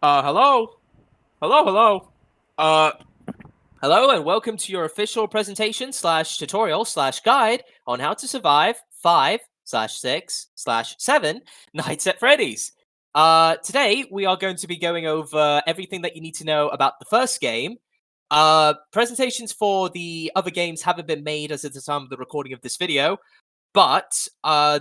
Hello? Hello? Uh, Hello and welcome to your official presentation slash tutorial slash guide on how to survive 5/6/7 nights at Freddy's. Today we are going to be going over everything that you need to know about the first game. Presentations for the other games haven't been made as of the time of the recording of this video, but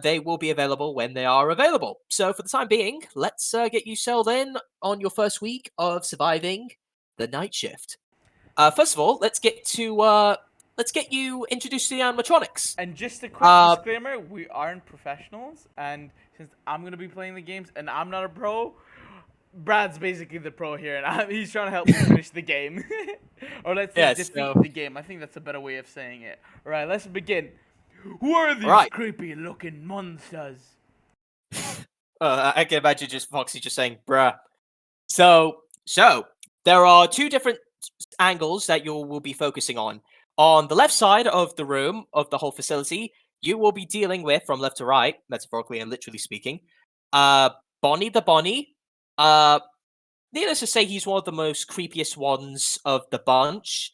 they will be available when they are available. So for the time being, let's get you settled in on your first week of surviving the night shift. First of all, let's get you introduced to the animatronics. And just a quick Uh, disclaimer, we aren't professionals, and since I'm going to be playing the games and I'm not a pro, Brad's basically the pro here, and he's trying to help me finish the game. Or let's say yes. defeat the game. I think that's a better way of saying it. Alright, let's begin. Who are these Right. creepy looking monsters? I can imagine just Foxy just saying "bruh." So there are two different angles that you will be focusing on. On the left side of the room of the whole facility, you will be dealing with, from left to right, metaphorically and literally speaking, uh, Bonnie the Bonnie. Needless to say, he's one of the most creepiest ones of the bunch.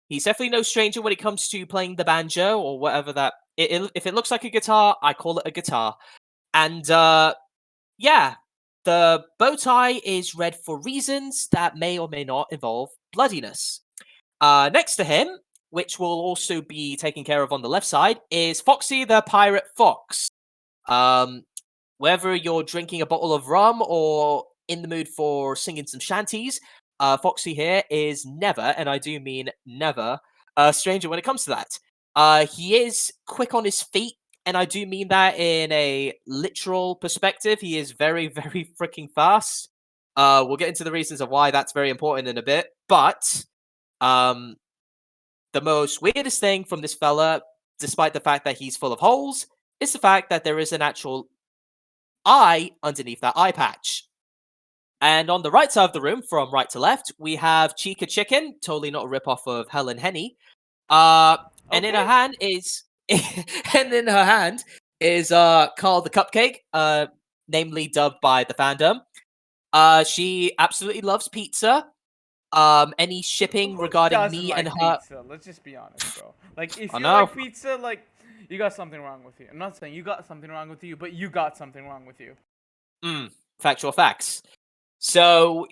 He's definitely no stranger when it comes to playing the banjo or whatever that. If it looks like a guitar, I call it a guitar. And yeah, the bow tie is red for reasons that may or may not involve bloodiness. Next to him, which will also be taken care of on the left side, is Foxy the Pirate Fox. Um, Whether you're drinking a bottle of rum or in the mood for singing some shanties, Foxy here is never, and I do mean never, a stranger when it comes to that. He is quick on his feet, and I do mean that in a literal perspective. He is very, very freaking fast. We'll get into the reasons of why that's very important in a bit, but um, the most weirdest thing from this fella, despite the fact that he's full of holes, is the fact that there is an actual eye underneath that eye patch. And on the right side of the room, from right to left, we have Chica Chicken, totally not a ripoff of Helen Henny. And in her Okay. hand is Carl the Cupcake, namely dubbed by the fandom. She absolutely loves pizza. Any shipping Who regarding doesn't me and like her, pizza? Let's just be honest, bro. Like, if I you know. like pizza, like, you got something wrong with you. I'm not saying you got something wrong with you, but you got something wrong with you. Factual facts. So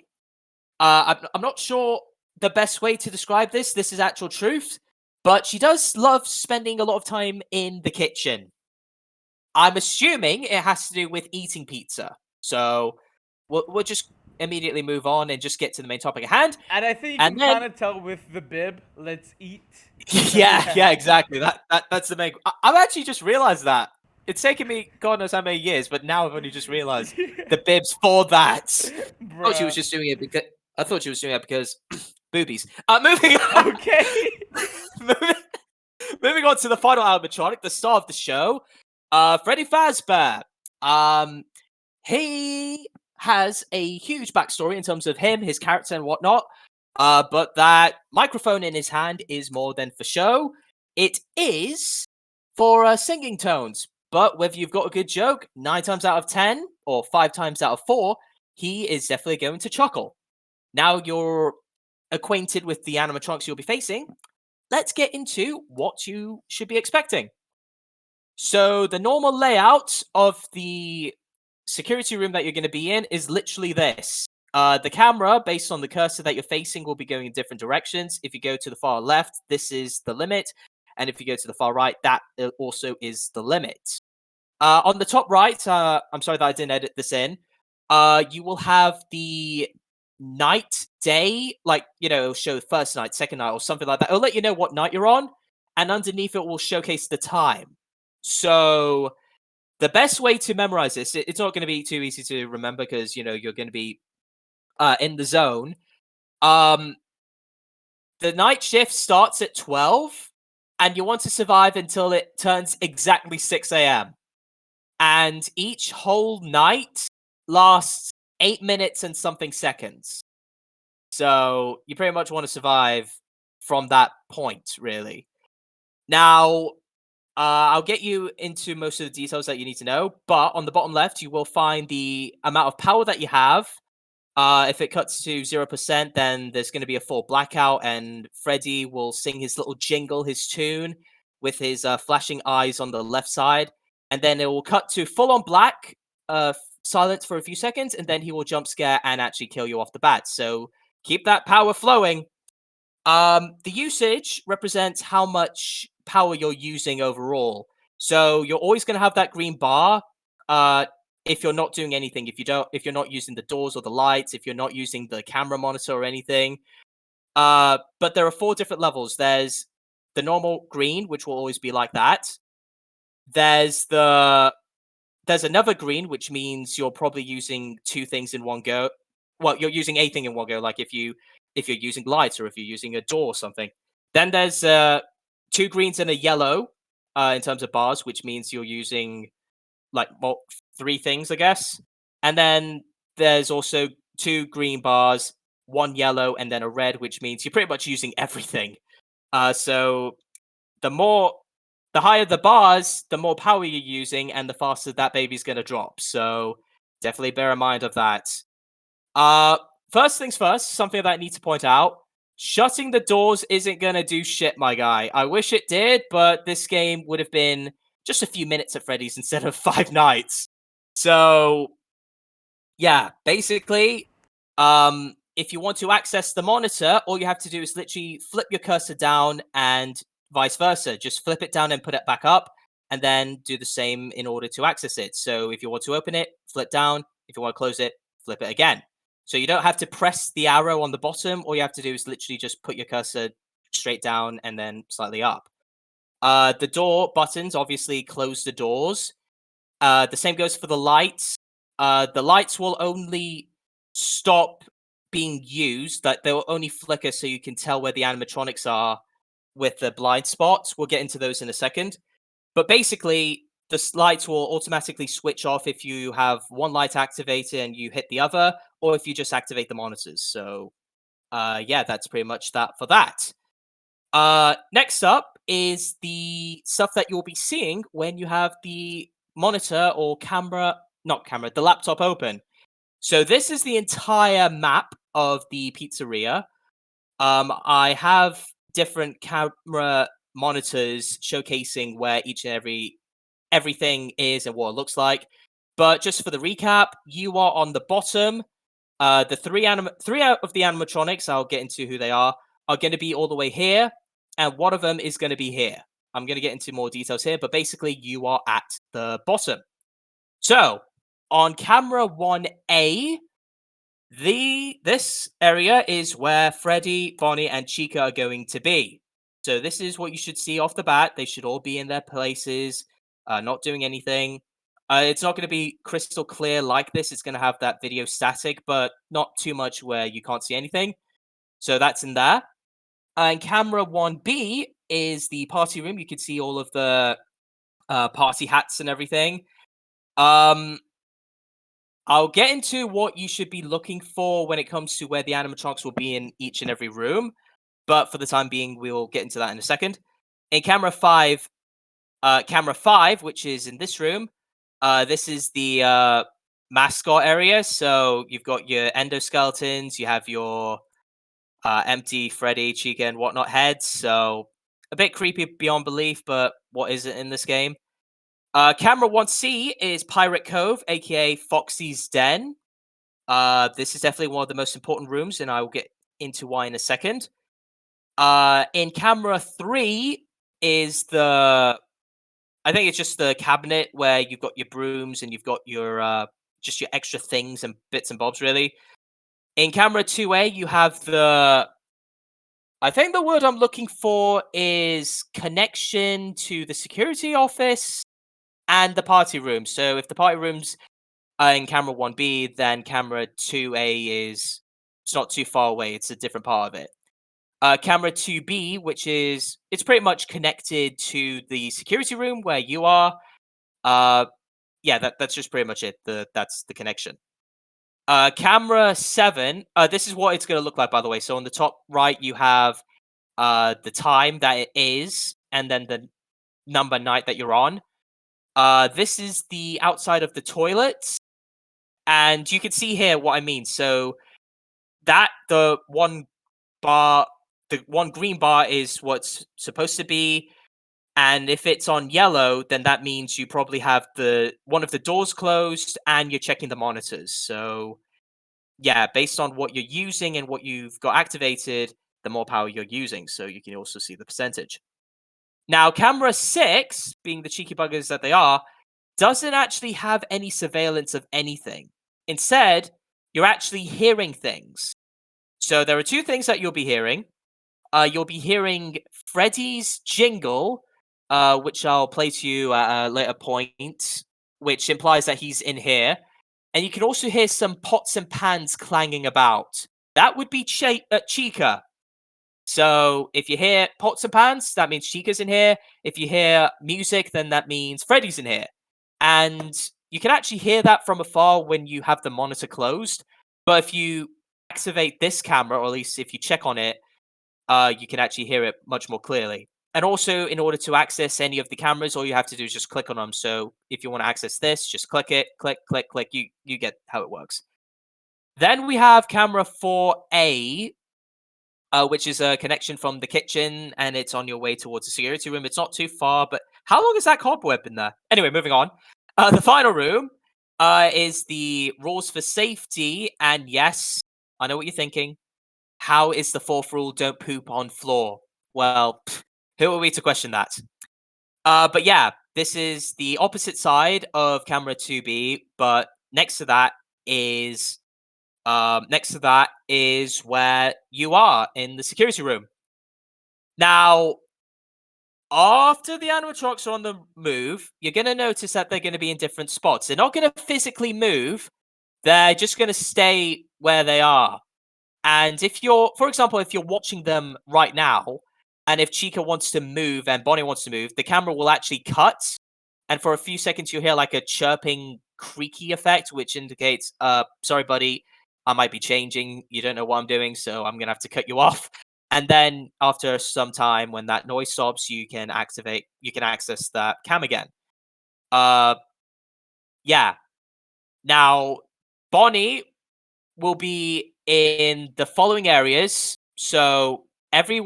I'm not sure the best way to describe this. This is actual truth, but she does love spending a lot of time in the kitchen. I'm assuming it has to do with eating pizza. So we'll just immediately move on and just get to the main topic at hand. And I think you And can then, kind of tell with the bib, let's eat. So, yeah, yeah. exactly. That's the main. I've actually just realized that. It's taken me God knows how many years, but now I've only just realized the bibs for that. I thought she was Bruh. just doing it because I thought she was doing it because boobies. Moving on. Okay. moving, moving on to the final animatronic, the star of the show, Freddy Fazbear. He has a huge backstory in terms of him, his character, and whatnot. But that microphone in his hand is more than for show. It is for singing tones. But whether you've got a good joke, 9 times out of 10 or 5 times out of 4, he is definitely going to chuckle. Now you're acquainted with the animatronics you'll be facing. Let's get into what you should be expecting. So the normal layout of the security room that you're going to be in is literally this. The camera, based on the cursor that you're facing, will be going in different directions. If you go to the far left, this is the limit. And if you go to the far right, that also is the limit. On the top right, I'm sorry that I didn't edit this in. You will have the night, day, like, it'll show first night, second night, or something like that. It'll let you know what night you're on. And underneath it will showcase the time. So the best way to memorize this, it's not going to be too easy to remember because, you're going to be in the zone. The night shift starts at 12, and you want to survive until it turns exactly 6 a.m. And each whole night lasts 8 minutes and something seconds. So you pretty much want to survive from that point, really. Now, I'll get you into most of the details that you need to know, but on the bottom left, you will find the amount of power that you have, If it cuts to 0%, then there's going to be a full blackout, and Freddy will sing his little jingle, his tune, with his flashing eyes on the left side. And then it will cut to full on black, silence for a few seconds, and then he will jump scare and actually kill you off the bat. So keep that power flowing. The usage represents how much power you're using overall. So you're always going to have that green bar. If you're not doing anything, if you're not using the doors or the lights, if you're not using the camera monitor or anything. But there are 4 different levels. There's the normal green, which will always be like that. There's another green, which means you're probably using 2 things in one go. Well, you're using a thing in one go, like if you're using lights or if you're using a door or something. Then there's 2 greens and a yellow in terms of bars, which means you're using like 3 things, I guess. And then there's also 2 green bars, 1 yellow, and then a red, which means you're pretty much using everything. So the higher the bars, the more power you're using, and the faster that baby's gonna drop. So definitely bear in mind of that. First things first, something that I need to point out. Shutting the doors isn't gonna do shit, my guy. I wish it did, but this game would have been just a few minutes at Freddy's instead of 5 nights. So yeah, basically, if you want to access the monitor, all you have to do is literally flip your cursor down and vice versa. Just flip it down and put it back up, and then do the same in order to access it. So if you want to open it, flip down. If you want to close it, flip it again. So you don't have to press the arrow on the bottom. All you have to do is literally just put your cursor straight down and then slightly up. The door buttons obviously close the doors. The same goes for the lights. The lights will only stop being used, that they will only flicker so you can tell where the animatronics are with the blind spots. We'll get into those in a second. But basically, the lights will automatically switch off if you have one light activated and you hit the other, or if you just activate the monitors. So, yeah, that's pretty much that for that. Next up is the stuff that you'll be seeing when you have the monitor or the laptop open. So this is the entire map of the pizzeria. I have different camera monitors showcasing where each and everything is and what it looks like. But just for the recap, you are on the bottom. The three out of the animatronics, I'll get into who they are going to be all the way here, and one of them is going to be here. I'm going to get into more details here, but basically you are at the bottom. So on camera 1A, this area is where Freddy, Bonnie, and Chica are going to be. So this is what you should see off the bat. They should all be in their places, not doing anything. It's not going to be crystal clear like this. It's going to have that video static, but not too much where you can't see anything. So that's in there. And camera 1B is the party room. You can see all of the party hats and everything. I'll get into what you should be looking for when it comes to where the animatronics will be in each and every room. But for the time being, we'll get into that in a second. In camera 5, which is in this room, this is the mascot area. So you've got your endoskeletons, you have your empty Freddy, Chica, and whatnot heads. So a bit creepy beyond belief, but what is it in this game? Camera 1C is Pirate Cove, aka Foxy's Den. This is definitely one of the most important rooms, and I will get into why in a second. In camera 3 is I think it's just the cabinet where you've got your brooms and you've got your just your extra things and bits and bobs, really. In camera 2A, you have I think the word I'm looking for is connection to the security office and the party room. So if the party room's in camera 1B, then camera 2A it's not too far away. It's a different part of it. Camera 2B, it's pretty much connected to the security room where you are. Yeah, that's just pretty much it. That's the connection. Camera 7, this is what it's going to look like, by the way. So on the top right, you have the time that it is, and then the number night that you're on. This is the outside of the toilets. And you can see here what I mean. So that the one green bar is what's supposed to be. And if it's on yellow, then that means you probably have one of the doors closed and you're checking the monitors. So yeah, based on what you're using and what you've got activated, the more power you're using. So you can also see the percentage. Now, camera 6, being the cheeky buggers that they are, doesn't actually have any surveillance of anything. Instead, you're actually hearing things. So there are two things that you'll be hearing. You'll be hearing Freddy's jingle, which I'll play to you at a later point, which implies that he's in here. And you can also hear some pots and pans clanging about. That would be Chica. So if you hear pots and pans, that means Chica's in here. If you hear music, then that means Freddy's in here. And you can actually hear that from afar when you have the monitor closed. But if you activate this camera, or at least if you check on it, you can actually hear it much more clearly. And also, in order to access any of the cameras, all you have to do is just click on them. So if you want to access this, just click it, click, click, click. You get how it works. Then we have camera 4A, which is a connection from the kitchen, and it's on your way towards the security room. It's not too far, but how long is that cobweb in there? Anyway, moving on. The final room is the rules for safety, and yes, I know what you're thinking. How is the fourth rule don't poop on floor? Well, who are we to question that? But yeah, this is the opposite side of camera 2B, but next to that is where you are in the security room. Now, after the animatronics are on the move, you're going to notice that they're going to be in different spots. They're not going to physically move. They're just going to stay where they are. And if you're, for example, if you're watching them right now, and if Chica wants to move and Bonnie wants to move, the camera will actually cut. And for a few seconds, you'll hear like a chirping, creaky effect, which indicates, sorry, buddy, I might be changing. You don't know what I'm doing, so I'm going to have to cut you off. And then after some time, when that noise stops, you can access that cam again. Yeah. Now, Bonnie will be in the following areas. So every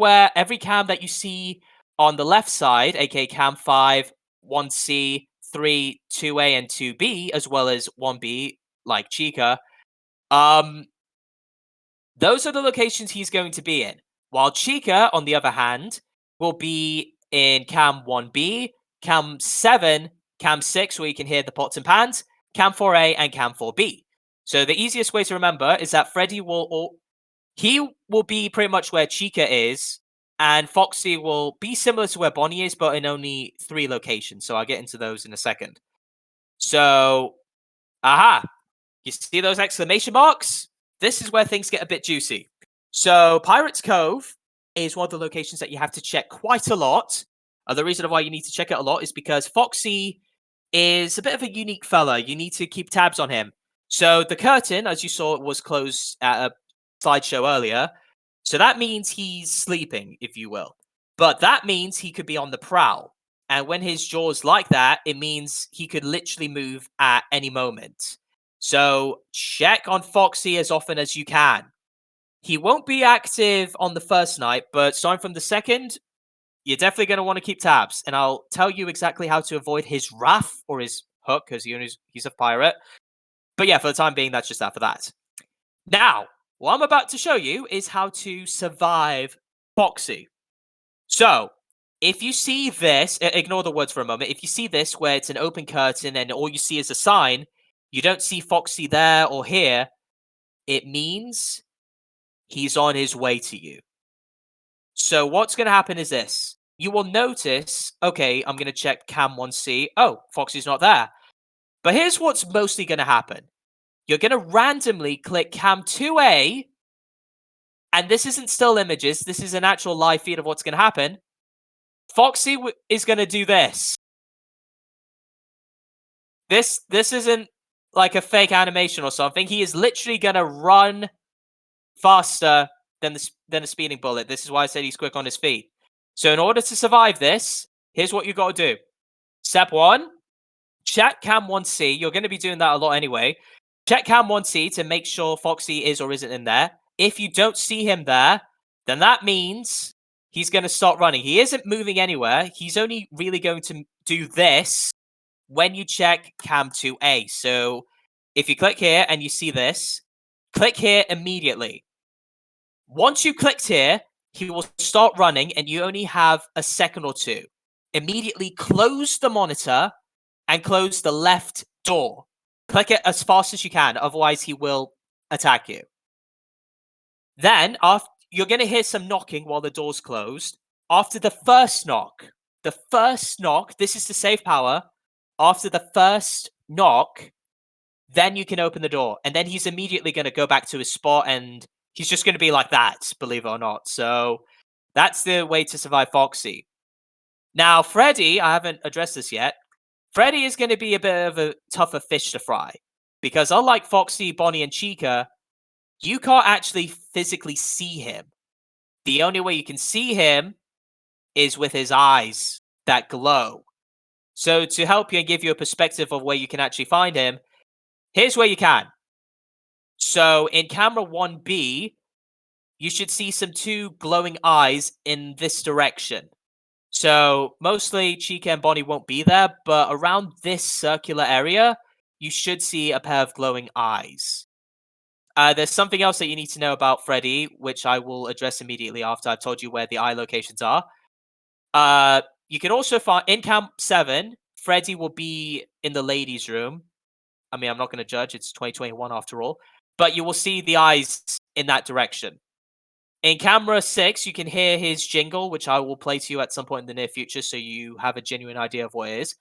cam that you see on the left side, aka cam 5, 1C, 3, 2A, and 2B, as well as 1B, like Chica, those are the locations he's going to be in. While Chica, on the other hand, will be in cam 1B, cam 7, cam 6, where you can hear the pots and pans, cam 4A, and cam 4B. So the easiest way to remember is that Freddy will be pretty much where Chica is, and Foxy will be similar to where Bonnie is, but in only 3 locations. So I'll get into those in a second. So, aha! You see those exclamation marks? This is where things get a bit juicy. So Pirates Cove is one of the locations that you have to check quite a lot. The reason why you need to check it a lot is because Foxy is a bit of a unique fella. You need to keep tabs on him. So the curtain, as you saw, was closed at a slideshow earlier. So that means he's sleeping, if you will. But that means he could be on the prowl. And when his jaw's like that, it means he could literally move at any moment. So check on Foxy as often as you can. He won't be active on the first night, but starting from the second, you're definitely going to want to keep tabs. And I'll tell you exactly how to avoid his wrath or his hook, because he's a pirate. But yeah, for the time being, that's just that for that. Now, what I'm about to show you is how to survive Foxy. So, if you see this, ignore the words for a moment. If you see this where it's an open curtain and all you see is a sign, you don't see Foxy there or here, it means he's on his way to you. So what's going to happen is this. You will notice, okay, I'm going to check cam 1C. Oh, Foxy's not there. But here's what's mostly going to happen. You're going to randomly click cam 2A, and this isn't still images. This is an actual live feed of what's going to happen. Foxy is going to do this. This isn't like a fake animation or something. He is literally going to run faster than a speeding bullet. This is why I said he's quick on his feet. So in order to survive this, here's what you got to do. Step 1, check cam 1C. You're going to be doing that a lot anyway. Check cam 1C to make sure Foxy is or isn't in there. If you don't see him there, then that means he's going to start running. He isn't moving anywhere. He's only really going to do this when you check cam 2A. So if you click here and you see this, click here immediately. Once you clicked here, he will start running and you only have a second or two. Immediately close the monitor and close the left door. Click it as fast as you can, otherwise he will attack you. Then, after you're going to hear some knocking while the door's closed. After the first knock, this is to save power. After the first knock, then you can open the door. And then he's immediately going to go back to his spot and he's just going to be like that, believe it or not. So that's the way to survive Foxy. Now, Freddy, I haven't addressed this yet. Freddy is going to be a bit of a tougher fish to fry. Because unlike Foxy, Bonnie, and Chica, you can't actually physically see him. The only way you can see him is with his eyes that glow. So to help you and give you a perspective of where you can actually find him, here's where you can. So in camera 1B, you should see some two glowing eyes in this direction. So mostly Chica and Bonnie won't be there, but around this circular area, you should see a pair of glowing eyes. There's something else that you need to know about Freddy, which I will address immediately after I've told you where the eye locations are. You can also find in Camp 7, Freddy will be in the ladies' room. I mean, I'm not going to judge. It's 2021 after all. But you will see the eyes in that direction. In camera 6, you can hear his jingle, which I will play to you at some point in the near future so you have a genuine idea of what it is.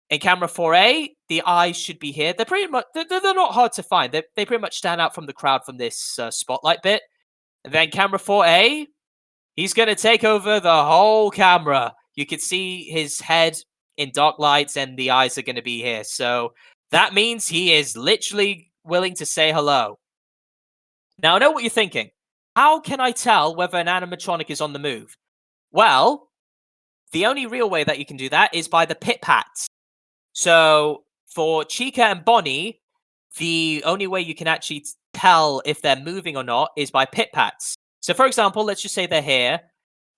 In camera 4A, the eyes should be here. They're pretty much they're not hard to find. They pretty much stand out from the crowd from this spotlight bit. And then camera 4A, he's going to take over the whole camera. You can see his head in dark lights and the eyes are going to be here. So that means he is literally willing to say hello. Now, I know what you're thinking. How can I tell whether an animatronic is on the move? Well, the only real way that you can do that is by the pit pats. So for Chica and Bonnie, the only way you can actually tell if they're moving or not is by pit pats. So for example, let's just say they're here.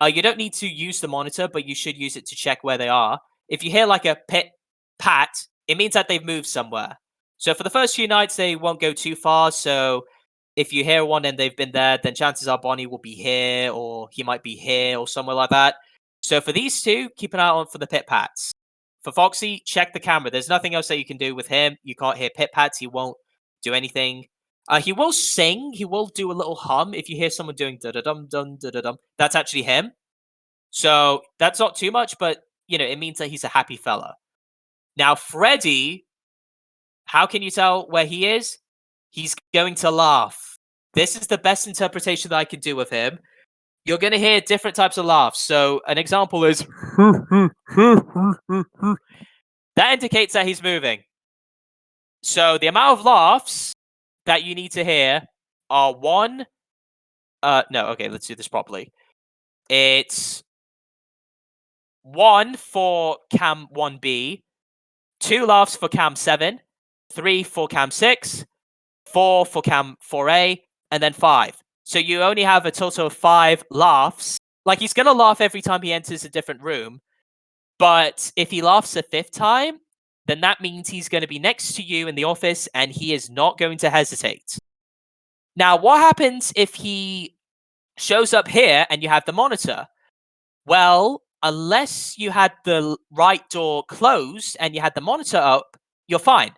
You don't need to use the monitor, but you should use it to check where they are. If you hear like a pit pat, it means that they've moved somewhere. So for the first few nights, they won't go too far. So if you hear one and they've been there, then chances are Bonnie will be here or he might be here or somewhere like that. So for these two, keep an eye on for the pit pats. For Foxy, check the camera. There's nothing else that you can do with him. You can't hear pit pats. He won't do anything. He will sing. He will do a little hum. If you hear someone doing da-da-dum, dum, da-da-dum, that's actually him. So that's not too much, but, you know, it means that he's a happy fella. Now, Freddy, how can you tell where he is? He's going to laugh. This is the best interpretation that I can do of him. You're going to hear different types of laughs. So an example is... that indicates that he's moving. So the amount of laughs that you need to hear are one... no, okay, let's do this properly. It's 1 for cam 1B, 2 laughs for cam 7, 3 for cam 6, 4 for cam 4A, and then 5. So you only have a total of 5 laughs. Like, he's going to laugh every time he enters a different room. But if he laughs a 5th time, then that means he's going to be next to you in the office and he is not going to hesitate. Now, what happens if he shows up here and you have the monitor? Well, unless you had the right door closed and you had the monitor up, you're fine.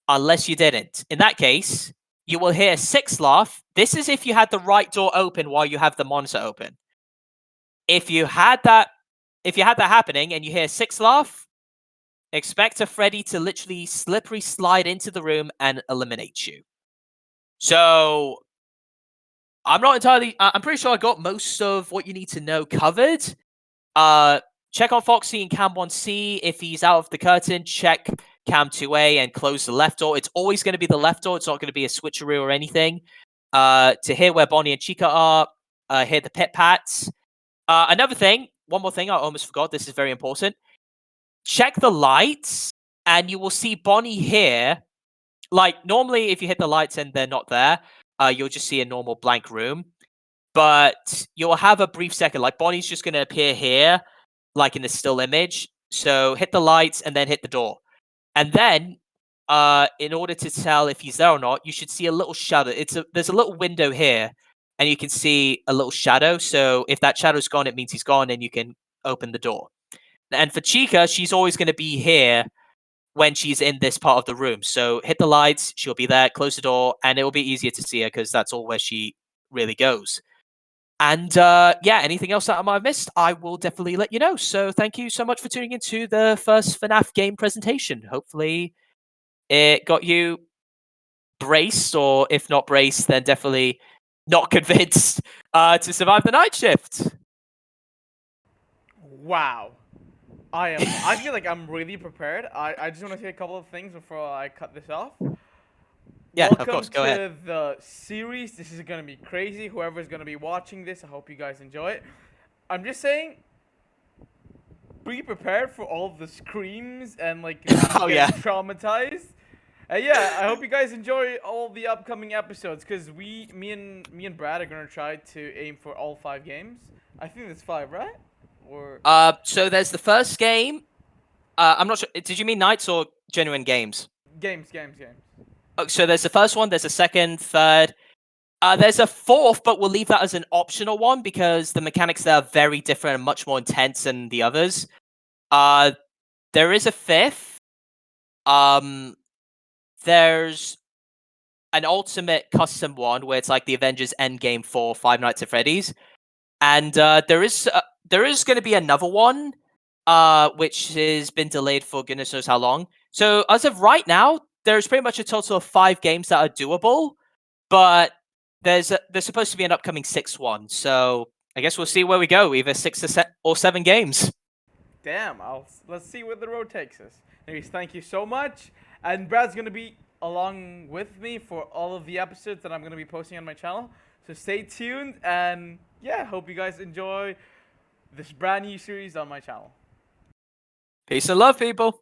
Unless you didn't. In that case, you will hear 6 laugh. This is if you had the right door open while you have the monitor open. If you had that happening and you hear 6 laugh, expect a Freddy to literally slippery slide into the room and eliminate you. So I'm pretty sure I got most of what you need to know covered. Check on Foxy in cam 1C. If he's out of the curtain, check cam 2A and close the left door. It's always going to be the left door. It's not going to be a switcheroo or anything. To hear where Bonnie and Chica are, hear the pit pats. Another thing, one more thing I almost forgot. This is very important. Check the lights, and you will see Bonnie here like normally if you hit the lights and they're not there, you'll just see a normal blank room. But you'll have a brief second, like Bonnie's just gonna appear here, like in the still image. So hit the lights and then hit the door. And then, in order to tell if he's there or not, you should see a little shadow. There's a little window here, and you can see a little shadow. So if that shadow's gone, it means he's gone, and you can open the door. And for Chica, she's always going to be here when she's in this part of the room. So hit the lights, she'll be there. Close the door, and it will be easier to see her because that's all where she really goes. And yeah, anything else that I might have missed, I will definitely let you know. So thank you so much for tuning into the first FNAF game presentation. Hopefully it got you braced, or if not braced, then definitely not convinced to survive the night shift. Wow. I feel like I'm really prepared. I just want to say a couple of things before I cut this off. Yeah, Welcome of course, go to ahead. the series. This is gonna be crazy. Whoever's gonna be watching this, I hope you guys enjoy it. I'm just saying, be prepared for all the screams and like Oh, get yeah. traumatized. Yeah, I hope you guys enjoy all the upcoming episodes because me and Brad are gonna try to aim for all 5 games. I think there's 5, right? Or So there's the first game. I'm not sure. Did you mean nights or genuine games? games. Oh, so there's the first one. There's a second, third. There's a fourth, but we'll leave that as an optional one because the mechanics there are very different and much more intense than the others. There is a fifth. There's an ultimate custom one where it's like the Avengers Endgame for Five Nights at Freddy's, and there is going to be another one, which has been delayed for goodness knows how long. So as of right now, there's pretty much a total of 5 games that are doable, but there's supposed to be an upcoming 6th one. So I guess we'll see where we go, either 6 or 7 games. Damn, let's see where the road takes us. Anyways, thank you so much. And Brad's gonna be along with me for all of the episodes that I'm gonna be posting on my channel. So stay tuned and yeah, hope you guys enjoy this brand new series on my channel. Peace and love, people.